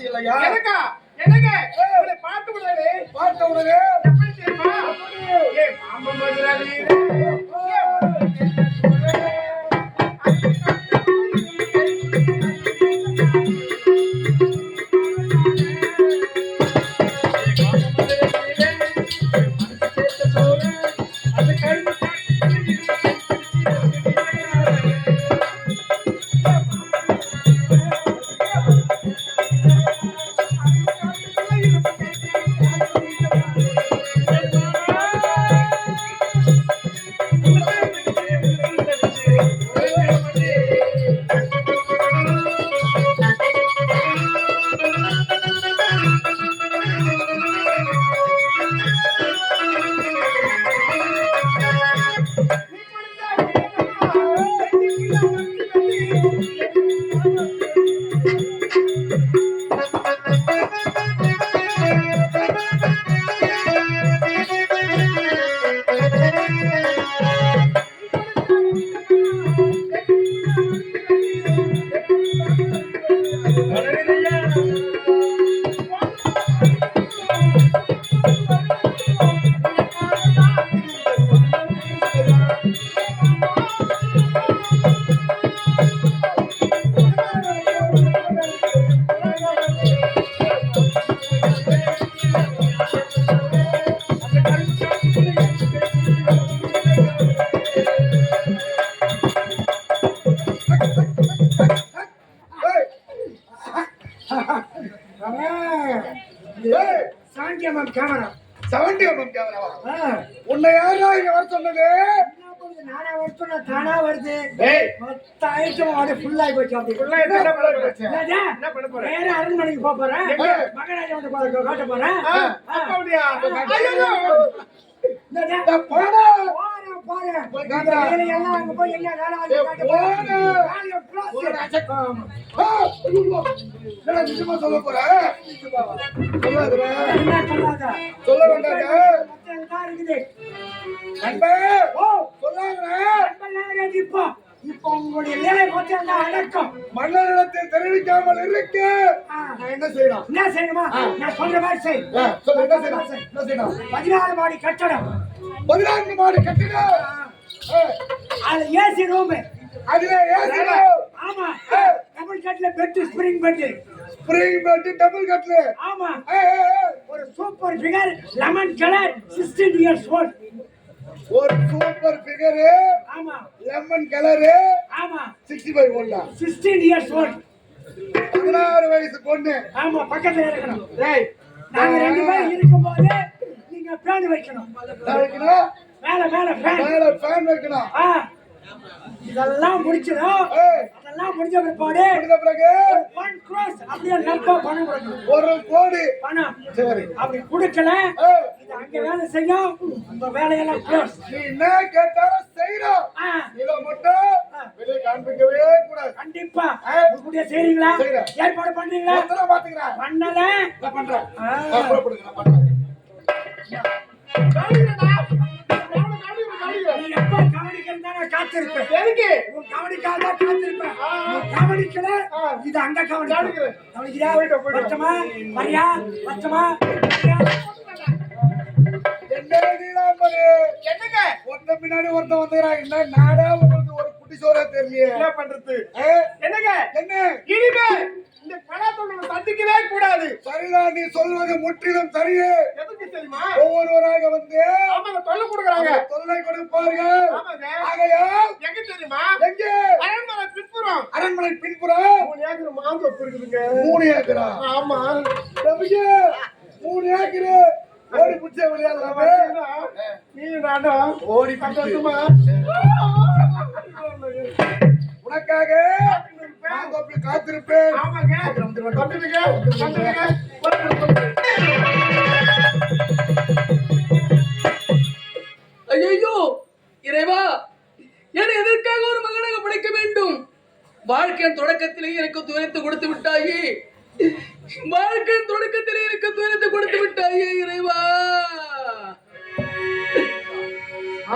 ஆசை இல்லையா? எனக்கா? எனக்கு உங்களை பார்த்த உடனே எப்படி தெரியுமா? ஏ பாம்பு முதலாளி உன்னை யாரா இங்க வர சொன்னது? நானா வர சொன்னா தானா வருது. மொத்த ஐட்டம் அப்படியே ஃபுல் ஆகி போச்சு. அப்படி ஃபுல்லா என்ன பண்ண போற? வேற அரண்மனைக்கு போக போறேன். மகாராஜா வந்து காட்ட போறேன். அப்படியா? வேலையெல்லாம் அங்க போய் என்ன வேலை காட்ட போறேன். சொல்ல போற சொல்ல வேண்டாங்க. இப்போ உங்களுடைய நிலை மட்டும் அடக்கம் மன்னரிடத்தை தெரிவிக்காமல் இருக்கு. என்ன செய்யணும்? என்ன செய்யணுமா? நான் சொல்ற மாதிரி செய். சொல்லு, என்ன செய்யணும்? 14 மாடி கட்டடம். 14 மாடி கட்டடம். அது ஏசி ரூம். அதுல ஏசி ரூம். ஆமா. டபுள் கட்ல bed, spring bed. Spring bed, double கட்ல. ஆமா. ஒரு super figure, lemon colour, 16 years old. ஒரு சூப்பர் ஃபிகர். ஆமா. Lemon colour. ஆமா. 65 ஓல்ட். 16 years volt. 16 வயசு பொண்ணு. ஆமா, பக்கத்துல இருக்கணும். டேய், நாங்க ரெண்டு பேரும் இருக்கும்போது நீங்க ஃபேன் வைக்கணும். வைக்கணும். மேல ஃபேன். மேல ஃபேன் வைக்கணும். இதெல்லாம் முடிச்சிடும். அதெல்லாம் முடிஞ்ச பிறகு 1 crore அப்படியே நம்பா பணம் கொடுக்கணும். 1 கோடி பணம். சரி. அப்படி கொடுக்கல இது அங்க வேலை செய்யும். உங்க வேலையெல்லாம் க்ளோஸ். நீ என்ன கேட்டாலும் செய்றோம். இத மட்டும் வெளிய காண்பிக்கவே கூடாது. கண்டிப்பா. உங்களுடைய செய்றீங்களா? ஏற்பாடு பண்றீங்களா? நான் பாத்துக்கறேன். பண்ணல. நான் பண்றேன். புறப்படுங்க, நான் பண்றேன். நீ எப்ப கவனிக்கிறதா காத்திருப்பேன். எதுக்கு? உன் கவனிக்காத காத்திருப்பேன். கவனிக்கல இது அங்க கவனிக்கிறேன். கவனிக்கிறியா? வருத்தமா வரியா? வருத்தமா என்னங்க ஒருத்த பின்னாடி ஒருத்த வந்துறாங்க. என்ன நாடா உங்களுக்கு ஒரு குட்டி சோறா தெரியலையே. என்ன பண்றது? என்னங்க என்ன இனிமே இந்த கலாத்தோட சந்திக்கவே கூடாது. சரிதான், நீ சொல்வது முற்றிலும் சரியே. எதுக்கு தெரியுமா? ஒவ்வொருவராக வந்து ஆமாங்க தொல்லை கொடுக்குறாங்க. தொல்லை கொடுப்பாங்க. ஆமாங்க. ஆகையால் எங்க தெரியுமா? எங்க? அரண்மனை பின்புறம். அரண்மனை பின்புறம் 3 ஏக்கர் மாந்தோப்பு இருக்குதுங்க. 3 ஏக்கரா? ஆமா. தம்பிக்கு 3 ஏக்கர் ஓடி புடிச்ச விளையாடலாமே. நீ நாடா ஓடி பக்கத்துமா உனக்காக மாந்தோப்பில் காத்திருப்பேன். ஆமாங்க. வந்துடுங்க. ஐயோ இறைவா, என எதற்காக ஒரு மகனாக படைக்க வேண்டும்? வாழ்க்கையின் தொடக்கத்திலே எனக்கு துயரத்தை கொடுத்து விட்டாயே. வாழ்க்கையின் தொடக்கத்திலே எனக்கு துயரத்தை கொடுத்து விட்டாயே இறைவா.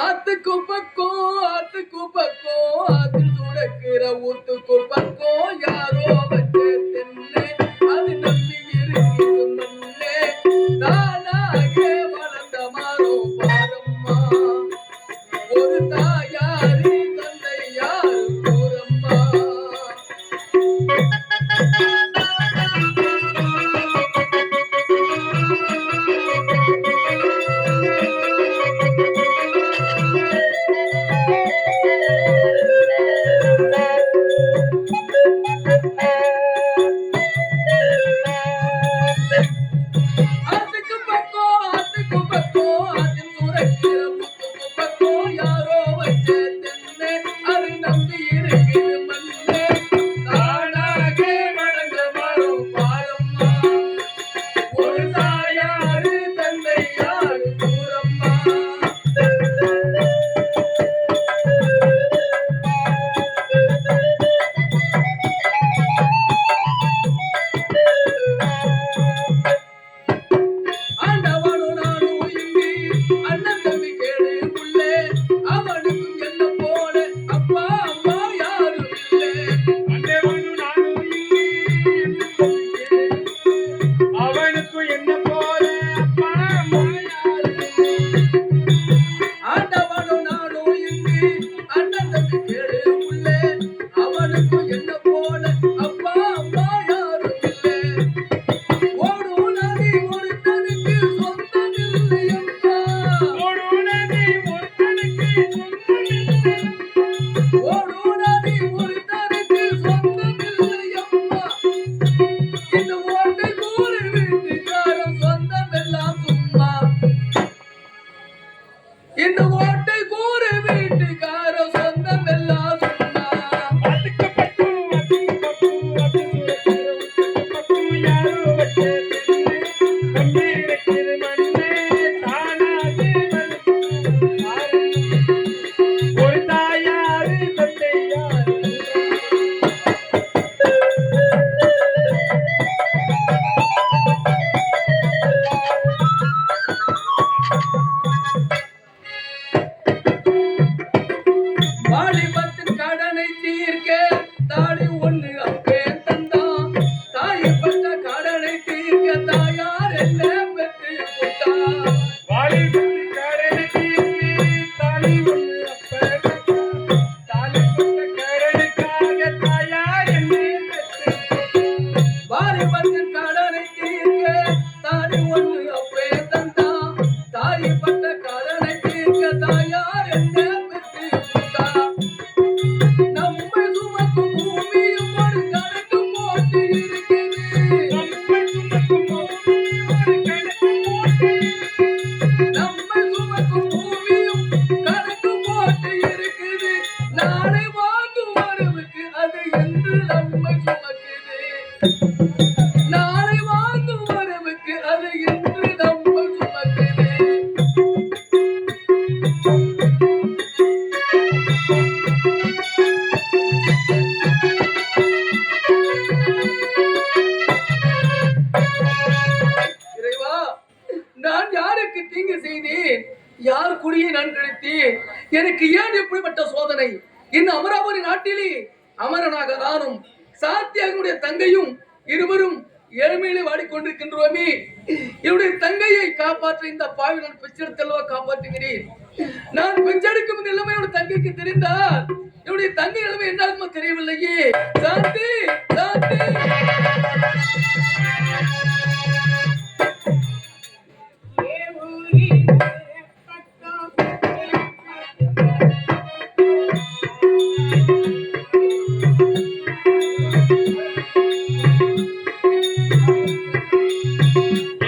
ஆத்துக்கு பக்கம் ஆத்தில் சுடக்கிற ஊத்துக்கு பக்கம் யாரோ வச்ச தென்னை அது நம்பி இந்த ஓட்டை கூற வீட்டுக்கார சொந்தம் எல்லாம் சொன்னா அதுக்கு பட்டும் யாரோ வச்ச மண்ணே இருக்குது மண்ணே தானாது ஒரு தாயாரு தந்தையாரு வாலிபத்தின் கடனை தீர்க்க தாடி ஒண்ணு அப்பே தந்தான் தாயப்பட்ட கடனை தீர்க்க தாயார் என்ன பெற்று விட்டா வாலிபத்து கடனுக்கு தாலி ஒன்று அப்ப தாலிப்பட்ட கடனுக்காக தாயார் என்னை பெற்று வாலிபத்தின் கடனை தீர்க்க தாடி ஒண்ணு அப்பே தந்தான் தாயப்பட்ட கடனை தீர்க்க தாயார் என்ன பெற்று விட்டா நம்மை சுமக்கும் பூமியும் ஒரு கணக்கு போட்டு இருக்குது நம்மை சுமக்கும் பூமி ஒரு கணக்கு போட்டு நம்மை சுமக்கும் பூமியும் கணக்கு போட்டு இருக்குது நாளை வாங்கும் வரவுக்கு அது என்று நம்மை சுமக்குது நாளை வாங்கும் வரவுக்கு அது என்று நம்மை சுமக்குது இறைவா நான் யாருக்கு தீங்கு செய்தேன் யார் குடியை நான் கழித்தேன் எனக்கு ஏன் இப்படிப்பட்ட சோதனை இந்த அமராவதி நாட்டிலே அமரனாக நானும் சாத்தியாகனுடைய தங்கையும் இருவரும் ஏழ்மையிலே வாடிக்கொண்டிருக்கின்றோமே என்னுடைய தங்கையை காப்பாற்ற இந்த பாவி நான் பிச்செடுத்தல்லவா காப்பாற்றுகிறேன் நான் பிச்செடுக்கும் நிலைமை என்னுடைய தங்கைக்கு தெரிந்தால் என்னுடைய தங்கை நிலைமை என்ன தெரியவில்லையே சாந்தி சாந்தி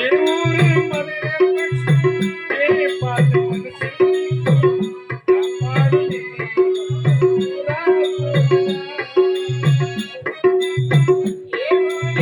இருவரு மதுரை பார்த்து மனசு பாடி ஏ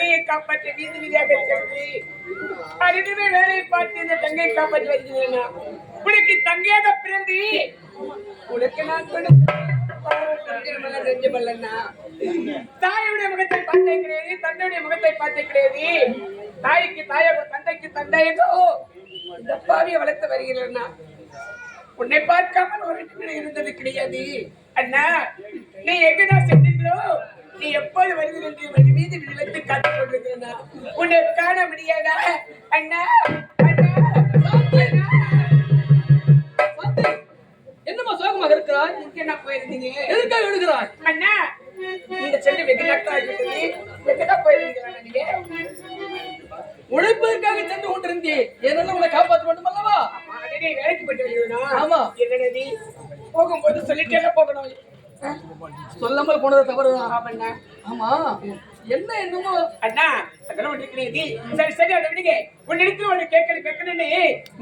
தங்கையை காப்பாற்ற வீதி வீதியாக சென்று அரிதுமே வேலையை பார்த்து இந்த தங்கையை காப்பாற்றி வருகிறேன். உனக்கு தங்கையாக பிறந்து உனக்கு நான் தாயுடைய முகத்தை பார்த்தே கிடையாது, தந்தையுடைய முகத்தை பார்த்தே கிடையாது. தாய்க்கு தாயகோ தந்தைக்கு தந்தையோ இந்த பாவியை வளர்த்து வருகிறேன்னா உன்னை பார்க்காமல் ஒரு நிமிடம் இருந்தது கிடையாது. அண்ணா நீ எங்கதான் சென்றீர்களோ நீ எப்போது வருகிறீர்கள் வழி மீது விழுந்து காத்துக் கொண்டிருக்கிறா உன்னை காண முடியாதா அண்ணா அண்ணா என்னமா சோகமாக இருக்கிறாய்? என்ன போயிருந்தீங்க? எதுக்காக எழுதுகிறாய்? அண்ணா நீங்க சென்று வெகு நாட்கள் ஆகிவிட்டது. எங்கதான் போயிருந்தீங்களா? நீங்க உழைப்பதற்காக சென்று கொண்டிருந்தேன். என்னென்ன உன்னை காப்பாற்ற வேண்டும் அல்லவா? வேலைக்கு போயிட்டு வருகிறோம். ஆமா. என்னடி போகும்போது சொல்லிட்டே போகணும். சொல்லாமல் போனது தவறுதான். ஆமாண்ணா. ஆமா என்ன என்னமோ அண்ணா அதெல்லாம் ஒன்று கிடையாது. சரி சரி அதை விடுங்க. உன்னிடத்துல ஒன்று கேட்கணும்னு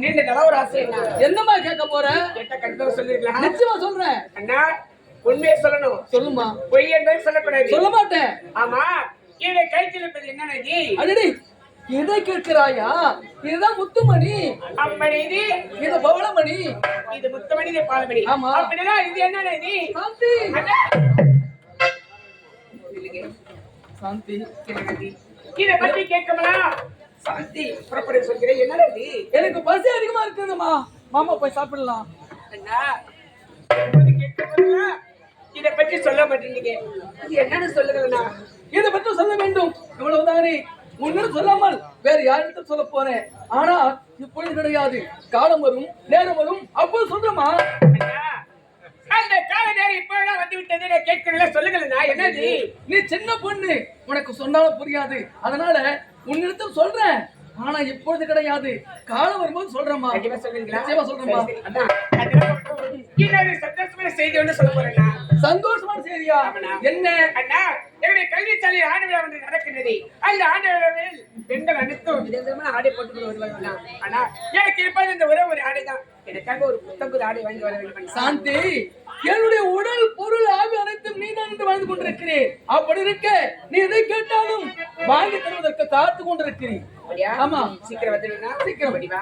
நீண்ட நல்ல ஒரு ஆசை. அண்ணா என்னமா கேட்க போற? கேட்ட கண்டிப்பா சொல்லிருக்கலாம். நிச்சயமா சொல்றேன். அண்ணா உண்மையை சொல்லணும். சொல்லுமா. பொய் என்பது சொல்லக்கூடாது. சொல்ல மாட்டேன். ஆமா என்னுடைய கைத்தில் இருப்பது என்னன்னா இது? அடடி இதை கேட்கிறாயா? இதுதான் முத்துமணி. அம்மணி இது? இது பவளமணி. இது முத்துமணி, இது பாலமணி. ஆமா. அப்படின்னா இது என்னன்னா இது? சாந்தி. அண்ணா சாந்தி இதை பற்றி கேட்கலாம். சாந்தி புறப்பட சொல்கிறேன். என்னடா இது? எனக்கு பசி அதிகமா இருக்குதுமா. மாமா போய் சாப்பிடலாம். அண்ணா கேட்கலாம். இதை பற்றி சொல்ல மாட்டேங்க. இது என்னன்னு சொல்லுங்கண்ணா. இதை பற்றி சொல்ல வேண்டும். இவ்வளவுதானே. உன்னிடம் சொல்லாமல் வேற யாரிடத்தில் சொல்ல போறேன். ஆனா இப்பொழுது கிடையாது. காலம் வரும், நேரம் வரும், அப்போது சொல்றமா. அந்த கால நேரம் இப்பதான் வந்து விட்டது. நான் கேட்கிறேன் சொல்லுங்களா. என்னது? நீ சின்ன பொண்ணு, உனக்கு சொன்னாலும் புரியாது. அதனால உன்னிடத்தில் சொல்றேன். ஆனா இப்பொழுது கிடையாது. காலம் வரும்போது சொல்றேமா. கண்டிப்பா சொல்றீங்களா? நிச்சயமா சொல்றேமா. இன்னொரு சந்தோஷமான செய்தி ஒன்று சொல்ல போறேன். சந்தோஷமான செய்தியா? என்ன? அண்ணா என்னுடைய கல்விச்சாலை ஆண்டு விழா ஒன்று நடக்கிறது. அந்த ஆண்டு விழாவில் பெண்கள் அனைத்தும் விதவிதமான ஆடை போட்டுக்கொண்டு வருவாங்க. ஆனா எனக்கு இருப்பது இந்த ஒரே ஒரு ஆடை தான். எனக்காக ஒரு புத்தக ஆடை வாங்கி வர வேண்டும். சாந்தி என்னுடைய உடல் பொருள் ஆவி அனைத்தும் நீதான் என்று வாழ்ந்து கொண்டிருக்கிறேன். அப்படி இருக்க நீ எதை கேட்டாலும் வாங்கி தருவதற்கு காத்து கொண்டிருக்கிறேன். ஆமா சீக்கிரம் வந்துடுனா? சீக்கிரம் படிவா.